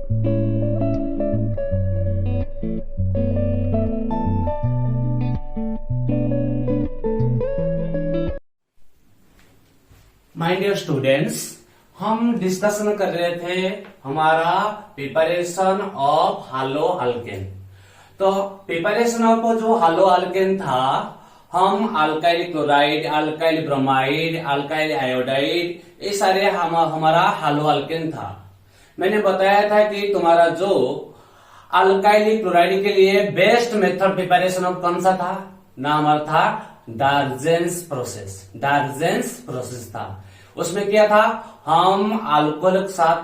My dear students, हम discussion कर रहे थे हमारा प्रिपरेशन ऑफ हालो अल्केन। तो प्रिपरेशन ऑफ जो हालो अल्केन था, हम alkyl chloride, alkyl bromide, alkyl iodide, ये सारे हमारा हालो अल्केन था। मैंने बताया था कि तुम्हारा जो अल्काइल क्लोराइड के लिए बेस्ट मेथड प्रिपरेशन ऑफ कौन सा था ना, हमारा था डार्जेंस प्रोसेस। डार्जेंस प्रोसेस था। उसमें क्या था, हम अल्कोहल के साथ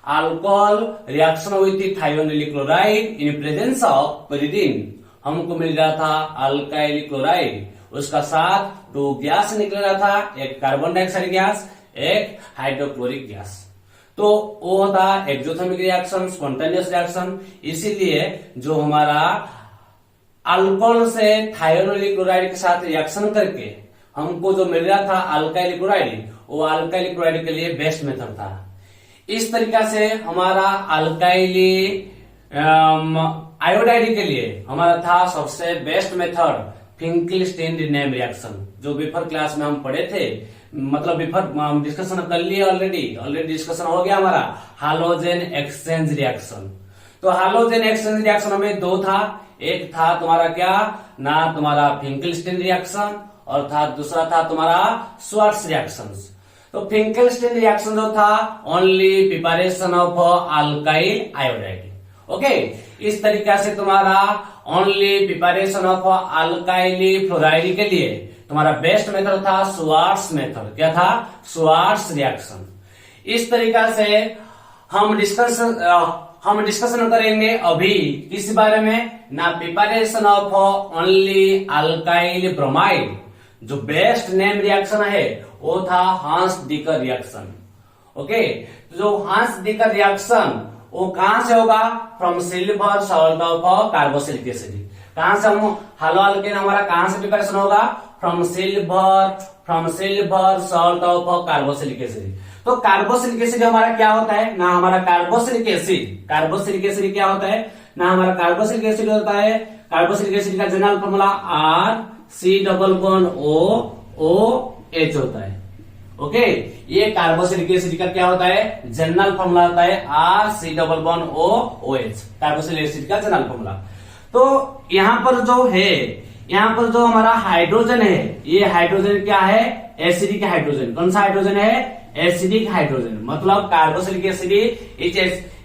अल्कोहल रिएक्शन हुई थी thionyl chloride in presence of pyridine, हमको मिल रहा था अल्काइल क्लोराइड। उसका साथ दो गैस निकल रहा था, एक कार्बन डाइऑक्साइड गैस, एक हाइड्रोक्लोरिक गैस। तो वो होता एक्सोथर्मिक रिएक्शन, स्पॉन्टेनियस रिएक्शन। इसीलिए जो हमारा अल्कोहल से थायोनिल क्लोराइड के साथ रिएक्शन करके हमको जो मिल रहा था अल्काइल क्लोराइड, वो अल्काइल क्लोराइड के लिए बेस्ट मेथड था। इस तरीका से हमारा अल्काइल आयोडाइड के लिए हमारा था सबसे बेस्ट मेथड फिंकलस्टीन-रिनेम रिएक्शन, जो बिफर क्लास में हम पढ़े थे। मतलब बिफर डिस्कशन कर लिए, ऑलरेडी डिस्कशन हो गया हमारा हालोजेन एक्सचेंज रिएक्शन। तो हालोजेन एक्सचेंज रिएक्शन में दो था, एक था तुम्हारा क्या ना, तुम्हारा फिंकलस्टीन रिएक्शन, और था दूसरा था तुम्हारा श्वार्ट्ज रिएक्शन। तो फिंकलस्टीन रिएक्शन जो था only preparation of alkyl iodide. Okay, इस तरीका से तुम्हारा only preparation of alkyl fluoride के लिए तुम्हारा बेस्ट मेथड था श्वार्ट्ज मेथड। क्या था? Swarts reaction. इस तरीका से हम डिस्कशन करेंगे अभी किस बारे में ना, preparation of only alkyl bromide. जो बेस्ट नेम रिएक्शन है वो था हांस डीकर रिएक्शन। ओके, तो जो हांस डीकर रिएक्शन वो कहां से होगा? From silver salt of carboxylic acid. कहां से हम हालो अल्केन हमारा कहां से प्रिपरेशन होगा? From silver salt of carboxylic acid. तो कार्बोक्सिलिक एसिड हमारा क्या होता है ना, हमारा कार्बोक्सिलिक एसिड क्या होता है ना, हमारा कार्बोक्सिलिक एसिड होता है, कार्बोक्सिलिक एसिड का जनरल फॉर्मूला RC≡OH होता है। ओके, ये कार्बोक्सिलिक एसिड का क्या होता है? जनरल फॉर्मूला होता है RC≡OH, कार्बोक्सिलिक एसिड का जनरल फॉर्मूला। तो यहाँ पर जो हमारा हाइड्रोजन है, ये हाइड्रोजन क्या है? Acidic hydrogen. कौन सा हाइड्रोजन है? Acidic hydrogen. मतलब कार्बोक्सिलिक एसिड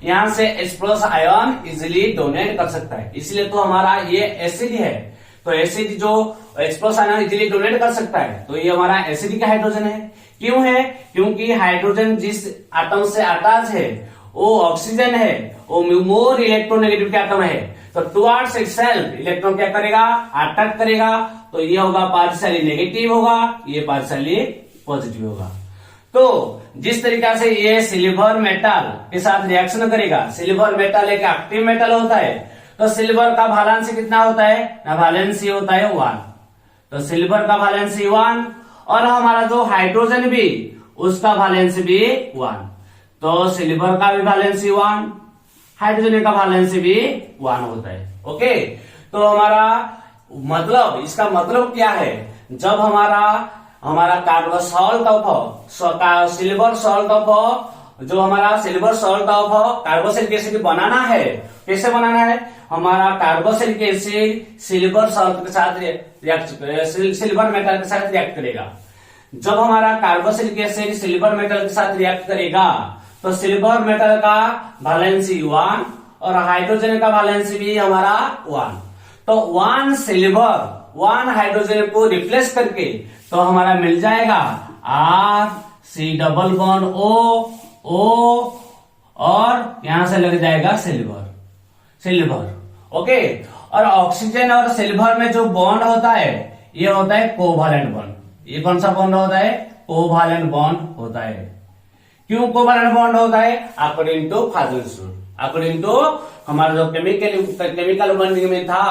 यहाँ से H+ आयन इजिली डोनेट कर सकता है, इसलिए तो हमारा ये एसिड है। तो एसिड जो H+ आयन इजिली डोनेट कर सकता है, तो ये हमारा एसिडिक हाइड्रोजन है। क्यों है? क्योंकि हाइड्रोजन जिस एटम से अटैच है वो ऑक्सीजन है, वो मोर इलेक्ट्रोनेगेटिव का एटम है। तो टुवर्ड्स इटसेल्फ इलेक्ट्रॉन क्या करेगा? अटैक करेगा। तो ये होगा पार्शियली नेगेटिव होगा, ये पार्शियली पॉजिटिव होगा। तो जिस तरीका से ये सिल्वर मेटल के साथ रिएक्शन करेगा, सिल्वर मेटल एक एक्टिव मेटल होता है, तो सिल्वर का वैलेंसी कितना होता है ना, वैलेंसी होता है 1। तो सिल्वर का वैलेंसी 1, और हमारा जो हाइड्रोजन भी उसका वैलेंसी भी 1। तो सिल्वर का भी वैलेंसी 1, हाइड्रोजन का वैलेंसी भी 1 होता है। ओके, तो हमारा मतलब, इसका मतलब क्या है? जब हमारा silver salt of carboxylic acid बनाना है, कैसे बनाना है? हमारा कार्बोक्सिलिक एसिड सिल्वर सॉल्ट के साथ सिल्वर मेटल के साथ रिएक्ट करेगा। जब हमारा कार्बोक्सिलिक एसिड सिल्वर मेटल के साथ रिएक्ट करेगा, तो सिल्वर मेटल का वैलेंसी 1 और हाइड्रोजन का वैलेंसी भी हमारा 1। तो 1 सिल्वर 1 हाइड्रोजन को रिप्लेस करके तो हमारा मिल जाएगा RC≡O, और यहां से लग जाएगा सिल्वर। ओके, और ऑक्सीजन और सिल्वर में जो बॉन्ड होता है, ये होता है कोवैलेंट बॉन्ड। ये कौन सा बॉन्ड होता है? कोवैलेंट बॉन्ड होता है। क्यों कोवैलेंट बॉन्ड होता है? According to Fajans rule. According to हमारा जो केमिकल बॉन्डिंग में था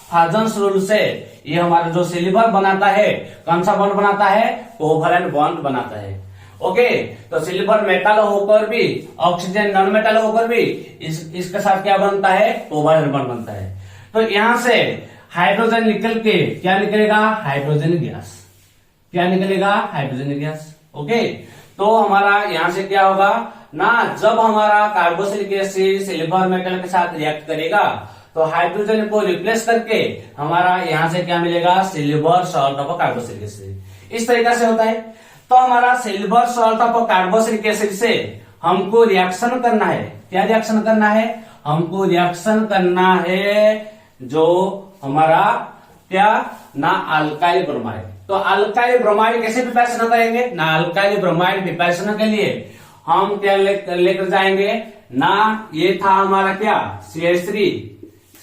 फाजन्स रूल से, ये हमारा जो सिल्वर बनाता है, कौन सा बॉन्ड बनाता है? कोवैलेंट बॉन्ड बनाता है। ओके, तो सिल्वर मेटल होकर भी, ऑक्सीजन नॉन मेटल होकर भी इसके साथ क्या बनता है, कोवैलेंट बॉन्ड बनता है। तो यहां से हाइड्रोजन निकल के क्या निकलेगा, हाइड्रोजन गैस। क्या निकलेगा, हाइड्रोजन गैस। ओके, तो हमारा यहां से क्या होगा ना, जब हमारा कार्बोक्सिलिक एसिड सिल्वर मेटल के साथ रिएक्ट करेगा तो हाइड्रोजन को रिप्लेस करके हमारा यहां से क्या मिलेगा, silver salt of carboxylic acid. इस तरीके से होता है। तो हमारा silver salt of carboxylic acid से हमको रिएक्शन करना है। क्या रिएक्शन करना है, हमको रिएक्शन करना है जो हमारा क्या ना, अल्काइल ब्रोमाइड। तो अल्काइल ब्रोमाइड कैसे प्रिपरेशन करेंगे ना, अल्काइल ब्रोमाइड प्रिपरेशन के लिए हम क्या लेकर जाएंगे ना, ये था हमारा क्या, CH3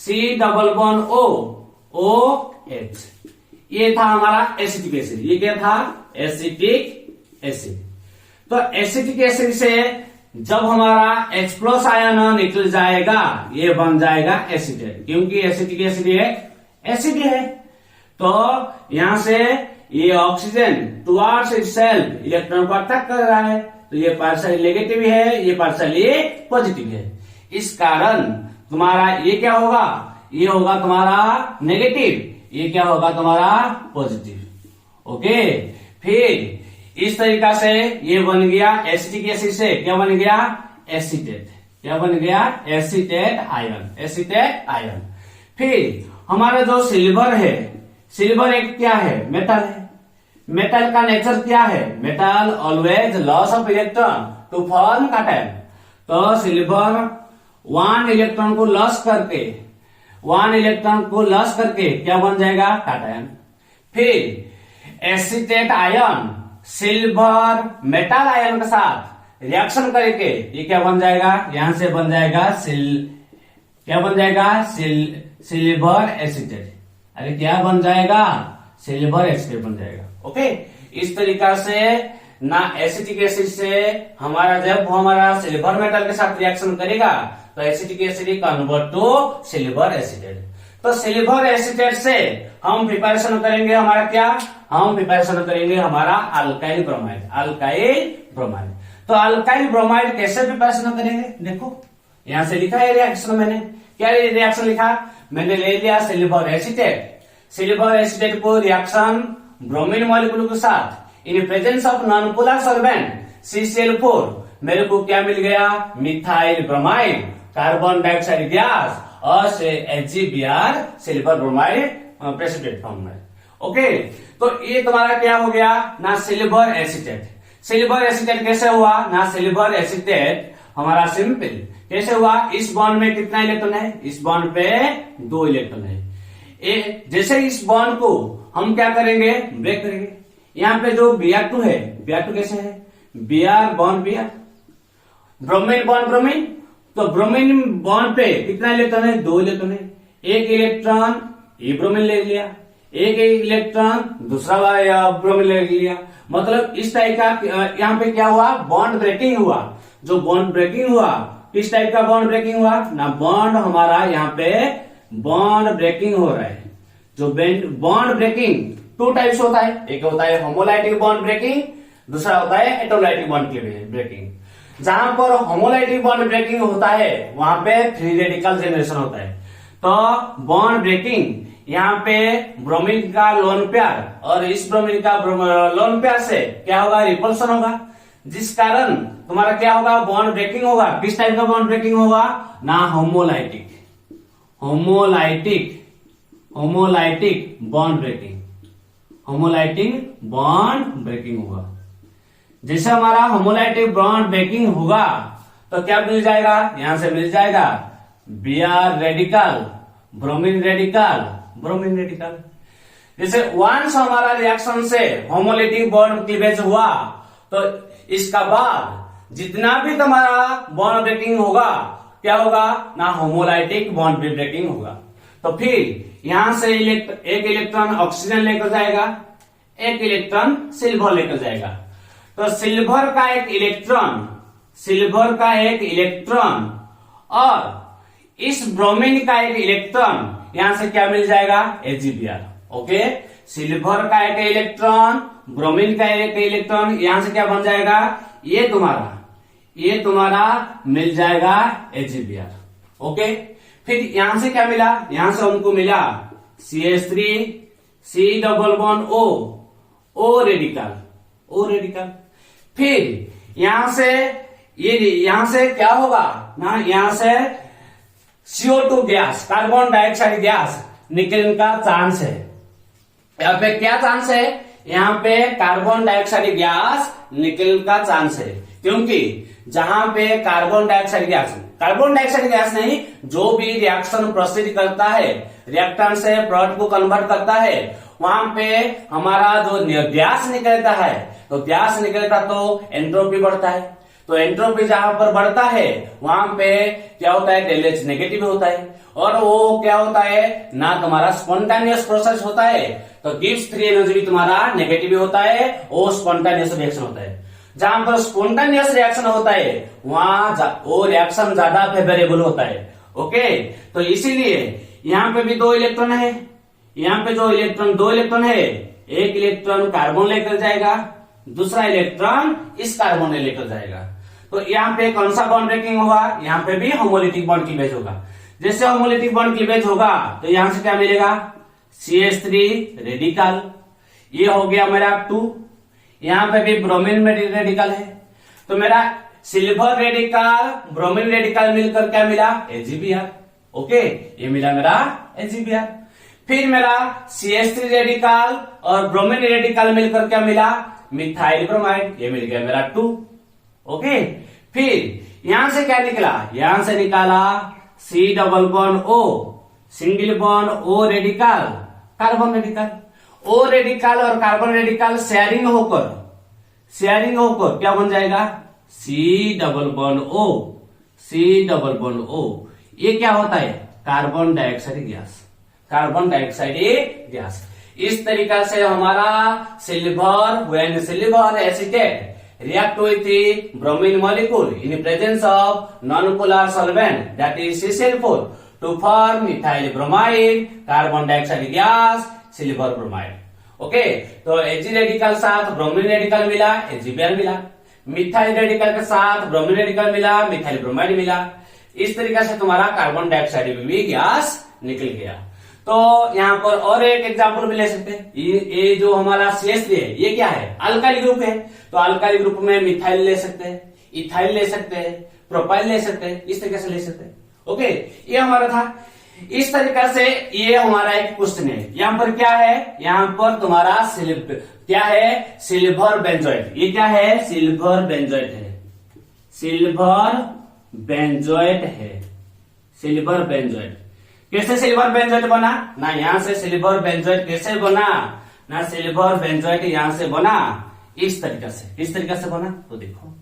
C double bond OH, ये था हमारा एसिटिक एसिड। ये क्या था, एसिटिक एसिड। तो एसिटिक एसिड से जब हमारा H+ आयन निकल जाएगा, ये बन जाएगा एसिटेट, क्योंकि एसिटिक एसिड एसिड है। तो यहां से ये ऑक्सीजन टुवर्ड्स इटसेल्फ इलेक्ट्रॉन को अट्रैक्ट कर रहा है, तो ये पार्शियल नेगेटिव है, ये पार्शियल पॉजिटिव है। इस कारण तुम्हारा ये क्या होगा, ये होगा तुम्हारा नेगेटिव, ये क्या होगा तुम्हारा पॉजिटिव। ओके, फिर इस तरीका से ये बन गया एसिटिक एसिड से क्या बन गया, एसीटेट। क्या बन गया, एसीटेट आयन, एसीटेट आयन। फिर हमारा जो सिल्वर है, सिल्वर एक क्या है, मेटल है। मेटल का नेचर क्या है, metal always loss of electron to form cation. तो सिल्वर 1 इलेक्ट्रॉन को लॉस करके, 1 इलेक्ट्रॉन को लॉस करके क्या बन जाएगा, कैटायन। फिर acetate ion silver metal ion के साथ रिएक्शन करके ये क्या बन जाएगा, यहां से बन जाएगा क्या बन जाएगा, सिल्वर एसीटेट। अरे क्या बन जाएगा, सिल्वर एसीटेट बन जाएगा। ओके, इस तरीका से ना एसिटिक एसिड से हमारा जब हमारा सिल्वर मेटल के साथ रिएक्शन करेगा तो acetic acid convert to silver acetate. तो सिल्वर एसीटेट से हम प्रिपरेशन करेंगे हमारा क्या, हम प्रिपरेशन करेंगे हमारा अल्काइल ब्रोमाइड, अल्काइल ब्रोमाइड। तो अल्काइल ब्रोमाइड कैसे प्रिपरेशन करेंगे, देखो यहां से लिखा है रिएक्शन, मैंने क्या रिएक्शन लिखा, मैंने ले लिया सिल्वर एसीटेट। सिल्वर एसीटेट को रिएक्शन ब्रोमीन मॉलिक्यूल के साथ in presence of non polar solvent CCl4 मेरे को क्या मिल गया, methyl bromide, carbon dioxide gas और HgBr silver bromide precipitate form में। ओके, तो ये तुम्हारा क्या हो गया ना, सिल्वर एसीटेट। सिल्वर एसीटेट कैसे हुआ ना, सिल्वर एसीटेट हमारा सिंपल कैसे हुआ, इस बॉन्ड में कितना इलेक्ट्रॉन है, इस बॉन्ड पे 2 इलेक्ट्रॉन है। जैसे इस बॉन्ड को हम क्या करेंगे, ब्रेक करेंगे। यहाँ पे जो Br2 है, Br2 कैसे है, Br bond Br, bromine bond bromine. तो ब्रोमीन बॉन्ड पे कितना इलेक्ट्रॉन है, 2 इलेक्ट्रॉन है। एक इलेक्ट्रॉन ये ब्रोमीन ले लिया, एक इलेक्ट्रॉन दूसरा ब्रोमीन ले लिया। मतलब इस टाइप का यहाँ पे क्या हुआ, बॉन्ड ब्रेकिंग हुआ। जो बॉन्ड ब्रेकिंग हुआ, किस टाइप का बॉन्ड ब्रेकिंग हुआ ना, बॉन्ड हमारा यहाँ पे बॉन्ड ब्रेकिंग हो रहा है। जो बॉन्ड ब्रेकिंग 2 टाइप्स होता है, एक होता है होमोलाइटिक बॉन्ड ब्रेकिंग, दूसरा होता है एटोलाइटिक बॉन्ड ब्रेकिंग। जहां पर होमोलाइटिक बॉन्ड ब्रेकिंग होता है वहां पे फ्री रेडिकल जनरेशन होता है। तो बॉन्ड ब्रेकिंग यहाँ पे ब्रोमीन का लोन पेयर और इस ब्रोमीन का लोन पेयर से क्या होगा, रिपल्सन होगा, जिस कारण तुम्हारा क्या होगा, बॉन्ड ब्रेकिंग होगा। किस टाइप का बॉन्ड ब्रेकिंग होगा ना, homolytic, homolytic, homolytic bond breaking, homolytic bond breaking होगा। जैसे हमारा होमोलाइटिक बॉन्ड ब्रेकिंग होगा तो क्या मिल जाएगा, यहां से मिल जाएगा Br radical, bromine radical, bromine radical. जैसे वंस हमारा रिएक्शन से होमोलाइटिक बॉन्ड क्लीवेज हुआ तो इसका बाद जितना भी तुम्हारा बॉन्ड ब्रेकिंग होगा क्या होगा ना, होमोलाइटिक बॉन्ड ब्रेकिंग होगा। तो फिर यहां से एक इलेक्ट्रॉन ऑक्सीजन लेकर जाएगा, एक इलेक्ट्रॉन सिल्वर लेकर जाएगा। तो सिल्वर का एक इलेक्ट्रॉन, सिल्वर का एक इलेक्ट्रॉन और इस ब्रोमीन का एक इलेक्ट्रॉन यहां से क्या मिल जाएगा, HgBr। ओके, सिल्वर का एक इलेक्ट्रॉन ब्रोमीन का एक इलेक्ट्रॉन यहां से क्या बन जाएगा, ये तुम्हारा मिल जाएगा HBr। ओके, फिर यहां से क्या मिला, यहां से हमको मिला CH3 C double bond O radical. फिर यहां से क्या होगा ना, यहां से CO2 gas, carbon dioxide gas निकलने का चांस है। यहाँ पे क्या चांस है, यहाँ पे कार्बन डाइऑक्साइड गैस निकलने का चांस है, क्योंकि जहां पे कार्बन डाइऑक्साइड गैस नहीं, जो भी रिएक्शन प्रोसीड करता है, रिएक्टेंट से प्रोडक्ट को कन्वर्ट करता है, वहां पे हमारा जो गैस निकलता है, तो गैस निकलता तो एंट्रोपी बढ़ता है। तो एंट्रोपी जहां पर बढ़ता है वहां पे क्या होता है, डेलेज नेगेटिव होता है, और वो क्या होता है ना, तुम्हारा स्पॉन्टेनियस प्रोसेस होता है, तो गिव्स फ्री एनर्जी भी तुम्हारा नेगेटिव होता है, वो स्पॉन्टेनियस रिएक्शन होता है। जहां पर स्पॉन्टेनियस रिएक्शन होता है वहां वो रिएक्शन ज्यादा फेवरेबल होता है। ओके, तो इसीलिए यहाँ पे भी 2 इलेक्ट्रॉन है, यहाँ पे जो दो इलेक्ट्रॉन है, एक इलेक्ट्रॉन कार्बन लेकर जाएगा, दूसरा इलेक्ट्रॉन इस कार्बन ने लेकर जाएगा। तो यहाँ पे कौन सा बॉन्ड ब्रेकिंग होगा, यहाँ पे भी होमोलिटिक बॉन्ड क्लीवेज होगा। जैसे होमोलिटिक बॉन्ड क्लीवेज होगा तो यहां से क्या मिलेगा, CH3 रेडिकल, ये हो गया मेरा 2, यहाँ पे भी ब्रोमीन में रेडिकल है, तो मेरा सिल्वर रेडिकल ब्रोमीन रेडिकल मिलकर क्या मिला, HBr। ओके, ये मिला मेरा HBr। फिर मेरा CH3 रेडिकल और ब्रोमीन रेडिकल मिलकर क्या मिला, मिथाइल ब्रोमाइड, ये मिल गया मेरा 2। ओके, फिर यहां से क्या निकला, यहां से निकाला C double bond O, single bond O radical, carbon radical. O radical और कार्बन रेडिकल शेयरिंग होकर क्या बन जाएगा, C डबल बॉन्ड O। ये क्या होता है, कार्बन डाइऑक्साइड गैस। इस तरीका से हमारा silver acetate react with the bromine molecule in presence of non-polar solvent, that is CCl4, to form methyl bromide, carbon dioxide gas, silver bromide। Okay, तो Hg radical साथ ब्रोमीन रेडिकल मिला, HBr मिला, methyl radical के साथ bromine radical मिला, methyl bromide मिला। इस तरीका से तुम्हारा कार्बन डाइऑक्साइड भी गैस निकल गया। तो यहाँ पर और एक एग्जांपल भी ले सकते हैं, ये जो हमारा CH3 है, ये क्या है, अल्काइल ग्रुप है, तो अल्काइल ग्रुप में मिथाइल ले सकते हैं, इथाइल ले सकते हैं, प्रोपाइल ले सकते हैं, इस तरीके से ले सकते हैं। ओके, ये हमारा था। इस तरीका से ये हमारा एक क्वेश्चन है। यहाँ पर क्या है, यहाँ पर तुम्हारा क्या है, सिल्वर बेंजोइट। ये क्या है, सिल्वर बेंजोइट है, कैसे सिल्वर बेंजोइट बना ना, यहां से सिल्वर बेंजोइट कैसे बना ना, सिल्वर बेंजोइट यहां से बना इस तरीका से। किस तरीका से बना, तो देखो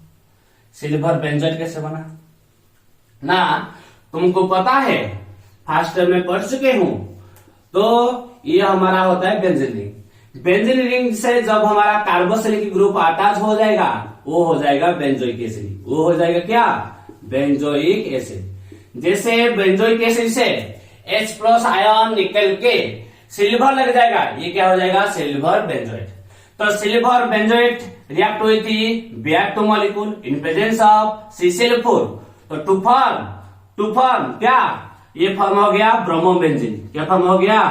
सिल्वर बेंजोइट कैसे बना ना, तुमको पता है, फर्स्ट टर्म में पढ़ चुके हूं। तो ये हमारा होता है बेंजीन रिंग। बेंजीन रिंग से जब हमारा कार्बोक्सिलिक ग्रुप अटैच हो जाएगा, वो हो जाएगा बेंजोइक एसिड। वो हो जाएगा क्या, बेंजोइक एसिड। जैसे बेंजोइक एसिड से H+ आयन निकल के सिल्वर लग जाएगा, ये क्या हो जाएगा, सिल्वर बेंजोइट। तो silver benzoate react with the Br2 molecule in presence of CCl4, तो टू फॉर्म क्या, ये फॉर्म हो गया ब्रोमोबेंजीन। क्या फॉर्म हो गया,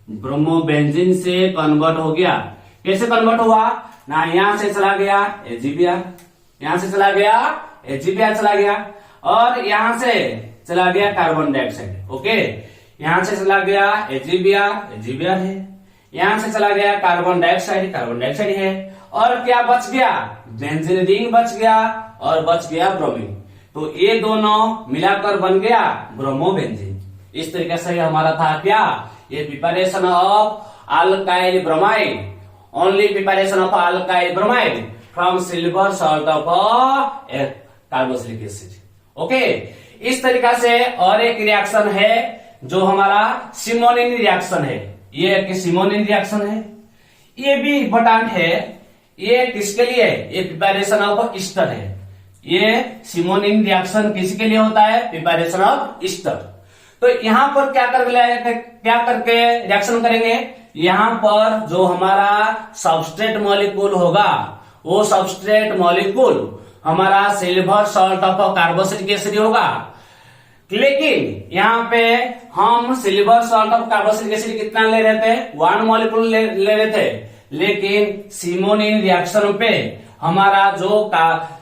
ब्रोमोबेंजीन से कन्वर्ट हो गया। कैसे कन्वर्ट हुआ ना, यहां से चला गया HBr, यहां से चला गया HBr चला गया, और यहां से चला गया कार्बन डाइऑक्साइड। ओके, यहां से चला गया HBr है, यहां से चला गया कार्बन डाइऑक्साइड है, और क्या बच गया, बेंजीन रिंग बच गया, और बच गया ब्रोमीन। तो ये दोनों मिलाकर बन गया ब्रोमोबेंजीन। इस तरीके से हमारा था क्या, ये preparation of alkyl bromide, only preparation of alkyl bromide from silver salt of carboxylic acid. Okay, इस तरीका से और एक रिएक्शन है जो हमारा सिमोनिन रिएक्शन है। ये एक सिमोनिन रिएक्शन है, ये भी इंपॉर्टेंट है। ये किसके लिए, ये प्रिपरेशन ऑफ ईस्टर है। ये सिमोनिन रिएक्शन किसके लिए होता है, प्रिपरेशन ऑफ ईस्टर। तो यहां पर क्या करके रिएक्शन करेंगे, यहाँ पर जो हमारा सबस्ट्रेट मॉलिक्यूल होगा वो सबस्ट्रेट मॉलिक्यूल हमारा silver salt of carboxylic acid होगा। लेकिन यहाँ पे हम silver salt of carboxylic acid कितना ले रहे थे, 1 मॉलिक्यूल ले रहे थे। लेकिन सिमोनिन रिएक्शन पे हमारा जो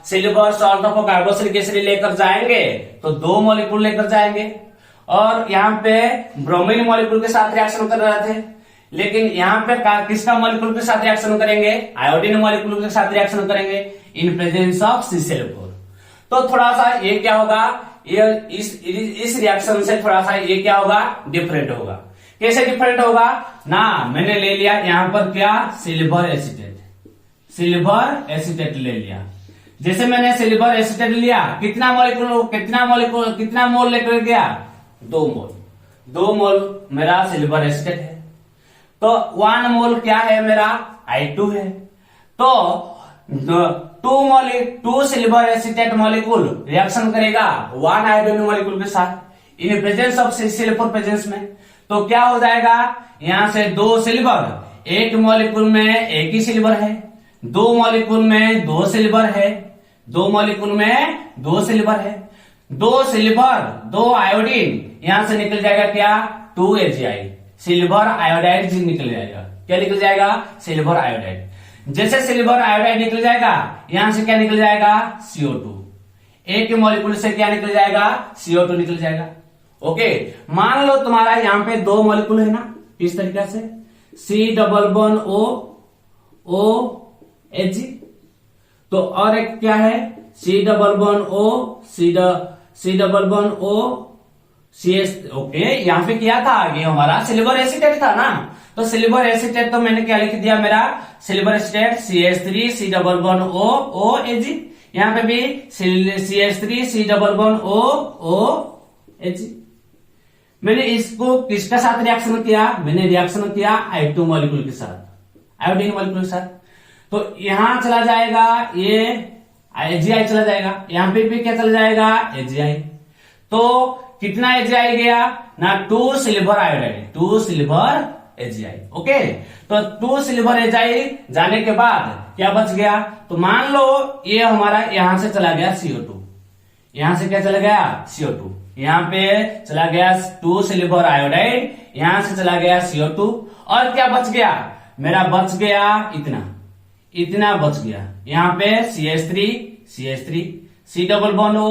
silver salt of carboxylic acid लेकर जाएंगे तो 2 मॉलिक्यूल लेकर जाएंगे, और यहाँ पे ब्रोमीन मॉलिक्यूल के साथ रिएक्शन कर रहे थे। लेकिन यहाँ पे किसका मॉलिक्यूल के साथ रिएक्शन करेंगे, आयोडीन मॉलिक्यूल के साथ रिएक्शन करेंगे इन प्रेजेंस ऑफ CCl4। तो थोड़ा सा ये क्या होगा, ये इस रिएक्शन से थोड़ा सा ये क्या होगा, डिफरेंट होगा। कैसे डिफरेंट होगा ना, मैंने ले लिया यहाँ पर क्या, सिल्वर एसीटेट ले लिया। जैसे मैंने सिल्वर एसीटेट लिया, कितना मोल लेकर गया, 2 मोल। 2 मोल मेरा सिल्वर एसीटेट है, तो 1 मोल क्या है मेरा, I2 है। तो 2 सिल्वर एसीटेट मॉलिक्यूल रिएक्शन करेगा 1 आयोडीन मॉलिक्यूल के साथ in presence of CCl4 presence में। तो क्या हो जाएगा, यहां से 2 सिल्वर, 1 मॉलिक्यूल में 1 ही सिल्वर है, 2 मॉलिक्यूल में 2 सिल्वर है, 2 मॉलिक्यूल में 2 सिल्वर है, 2 सिल्वर 2 आयोडीन, यहां से निकल जाएगा क्या, 2 AgI, सिल्वर आयोडाइड निकल जाएगा। क्या निकल जाएगा, सिल्वर आयोडाइड। जैसे सिल्वर आयोडाइड निकल जाएगा, यहां से क्या निकल जाएगा, CO2। एक मॉलिक्यूल से क्या निकल जाएगा, CO2 निकल जाएगा। ओके, मान लो तुम्हारा यहां पे 2 मॉलिक्यूल है ना, इस तरीके से COOH, तो और एक क्या है, CS। ओके, यहां पे क्या था आगे, हमारा सिल्वर एसीटेट था ना, तो सिल्वर एसीटेट तो मैंने क्या लिख दिया, मेरा सिल्वर एसीटेट CH3COOH, यहां पे भी CH3COOH। मैंने इसको किसका साथ रिएक्शन किया, मैंने रिएक्शन किया I2 मॉलिक्यूल के साथ, आयोडीन मॉलिक्यूल के साथ। तो यहां चला जाएगा ये AgI चला जाएगा, यहां पे भी क्या चला जाएगा, AgI। तो कितना AgI गया ना, 2 silver iodide, 2 silver AgI। Okay, तो 2 सिल्वर AgI जाने के बाद क्या बच गया, तो मान लो ये हमारा यहां से चला गया CO2, यहां से क्या चला गया, CO2, यहां पे चला गया 2 सिल्वर आयोडाइड, यहां से चला गया CO2, और क्या बच गया, मेरा बच गया इतना बच गया। यहां पे CH3 C double bond O,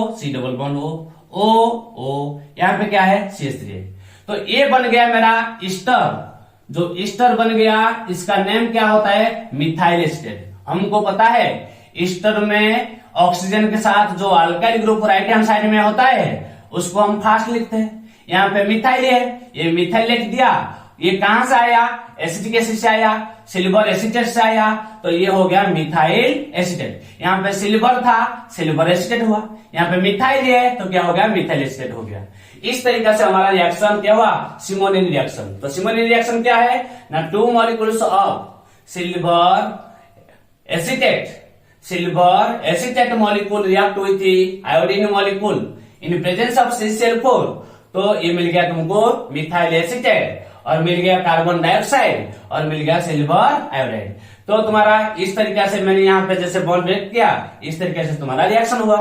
यहां पे क्या है, CH3 है। तो ये बन गया मेरा ईस्टर। जो ईस्टर बन गया, इसका नेम क्या होता है, मिथाइल एस्टेट। हमको पता है ईस्टर में ऑक्सीजन के साथ जो alkyl group right hand side में होता है उसको हम फास्ट लिखते हैं। यहाँ पे मिथाइल है, ये मिथाइल लिख दिया। ये कहां से आया, एसिटिक एसिड से आया, सिल्वर एसीटेट से आया, तो ये हो गया मिथाइल एसीटेट। यहाँ पे सिल्वर था, सिल्वर एसीटेट हुआ। यहाँ पे मिथाइल है तो क्या हो गया, मिथाइल एसीटेट हो गया। इस तरीके से हमारा रिएक्शन क्या हुआ, सिमोनिन रिएक्शन। तो सिमोनिन रिएक्शन क्या है ना, 2 molecules of silver acetate molecule react with iodine molecule in presence of CCl4। तो ये मिल गया तुमको मिथाइल एसीटेट, और मिल गया कार्बन डाइऑक्साइड, और मिल गया सिल्वर आयोडाइड। तो तुम्हारा इस तरीके से मैंने यहाँ पे जैसे बॉन्ड ब्रेक किया, इस तरीके से तुम्हारा रिएक्शन हुआ।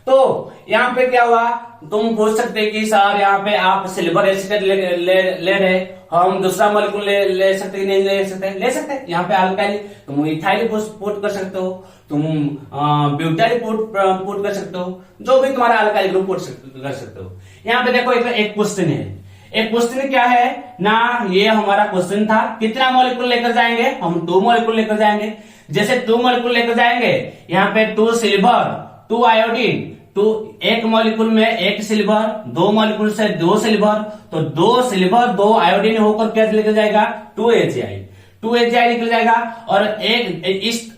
तो यहाँ पे क्या हुआ, तुम पूछ सकते कि सर यहाँ पे आप सिल्वर एसीटेट ले रहे, हम दूसरा मॉलिक्यूल ले सकते कि नहीं ले सकते। यहाँ पे अल्काइल तुम इथाइल पुट कर सकते हो, तुम ब्यूटाइल पुट कर सकते हो, जो भी तुम्हारा अल्काइल ग्रुप पुट कर सकते हो। यहाँ पे देखो एक क्वेश्चन है, एक क्वेश्चन क्या है ना, ये हमारा क्वेश्चन था कितना मॉलिक्यूल लेकर जाएंगे, हम 2 मॉलिक्यूल लेकर जाएंगे। जैसे 2 मॉलिक्यूल लेकर जाएंगे, यहाँ पे 2 सिल्वर 2 आयोडीन, 1 मॉलिक्यूल में 1 सिल्वर, 2 मॉलिक्यूल से 2 सिल्वर, तो 2 सिल्वर 2 आयोडीन होकर क्या निकल जाएगा, 2 AgI निकल जाएगा। और एक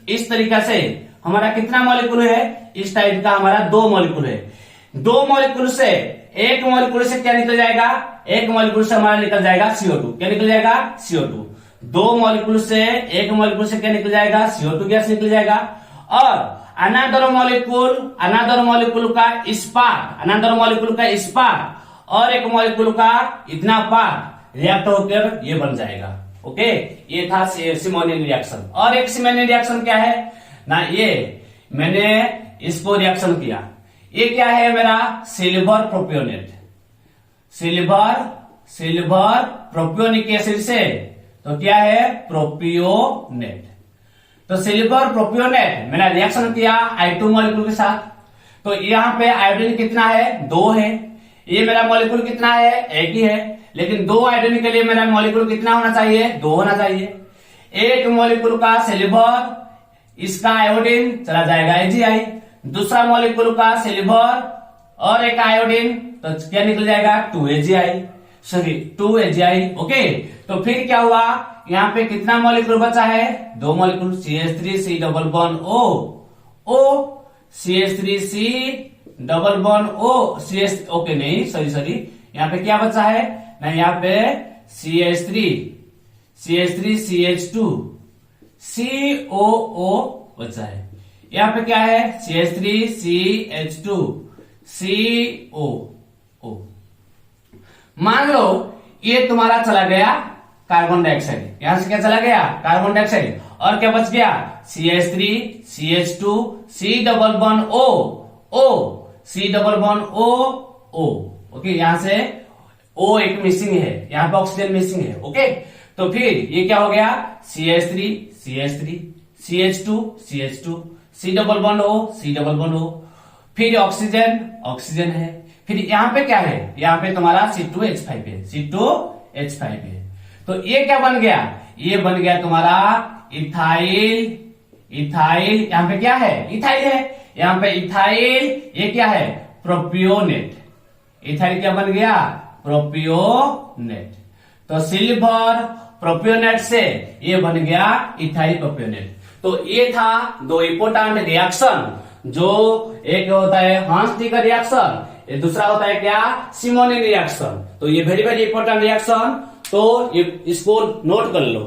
इस तरीका से हमारा कितना मॉलिक्यूल है, इस टाइप का हमारा 2 मॉलिक्यूल है। 2 मॉलिक्यूल से 1 मॉलिक्यूल से क्या निकल जाएगा, 1 मॉलिक्यूल से हमारा निकल जाएगा CO2। क्या निकल जाएगा, CO2। 2 मॉलिक्यूल से 1 मॉलिक्यूल से क्या निकल जाएगा, CO2 गैस निकल जाएगा। और अनदर मॉलिक्यूल का स्पार्क और एक मॉलिक्यूल का इतना पार्ट रिएक्ट होकर ये बन जाएगा। ओके, ये था सिमोनियन रिएक्शन। और एक सिमोनियन रिएक्शन क्या है ना, ये मैंने इसको रिएक्शन किया, ये क्या है मेरा silver propionate, silver propionic acid से, तो क्या है प्रोपियोनेट। तो सिल्वर प्रोपियोनेट मैंने रिएक्शन किया I2 मॉलिक्यूल के साथ, तो यहाँ पे आयोडीन कितना है 2 है, ये मेरा मॉलिक्यूल कितना है 1 ही है, लेकिन 2 आयोडीन के लिए मेरा मॉलिक्यूल कितना होना चाहिए 2 होना चाहिए। एक मॉलिक्यूल का सिल्वर, इसका आयोडीन चला जाएगा AgI, दूसरा मॉलिक्यूल का सिल्वर और एक आयोडीन, तो क्या निकल जाएगा 2 AgI। ओके, तो फिर क्या हुआ, यहाँ पे कितना मॉलिक्यूल बचा है 2 molecule, CH3C double bond O, CH3C double bond O, okay नहीं सॉरी, यहाँ पे क्या बचा है ना, यहाँ पे CH3CH2 COO बचा है, यहाँ पे क्या है CH3CH2 COO। मान लो ये तुम्हारा चला गया कार्बन डाइऑक्साइड, यहां से क्या चला गया कार्बन डाइऑक्साइड, और क्या बच गया CH3 CH2 C double bond O C double bond O। Okay, यहां से O एक मिसिंग है, यहां पे ऑक्सीजन मिसिंग है। ओके, तो फिर ये क्या हो गया CH3 CH2 C double bond O C double bond O, फिर ऑक्सीजन है, फिर यहां पे क्या है, यहां पे तुम्हारा C2H5 है, C2H5 है। तो ये क्या बन गया, ये बन गया तुम्हारा इथाइल, यहां पे क्या है इथाइल है, यहां पे इथाइल, ये क्या है प्रोपियोनेट, इथाइल क्या बन गया प्रोपियोनेट। तो सिल्वर प्रोपियोनेट से ये बन गया इथाइल प्रोपियोनेट। तो ये था 2 इंपोर्टेंट रिएक्शन, जो एक होता है हांस का रिएक्शन, ये दूसरा होता है क्या सिमोनियन रिएक्शन। तो ये वेरी इंपोर्टेंट रिएक्शन, तो ये इसको नोट कर लो।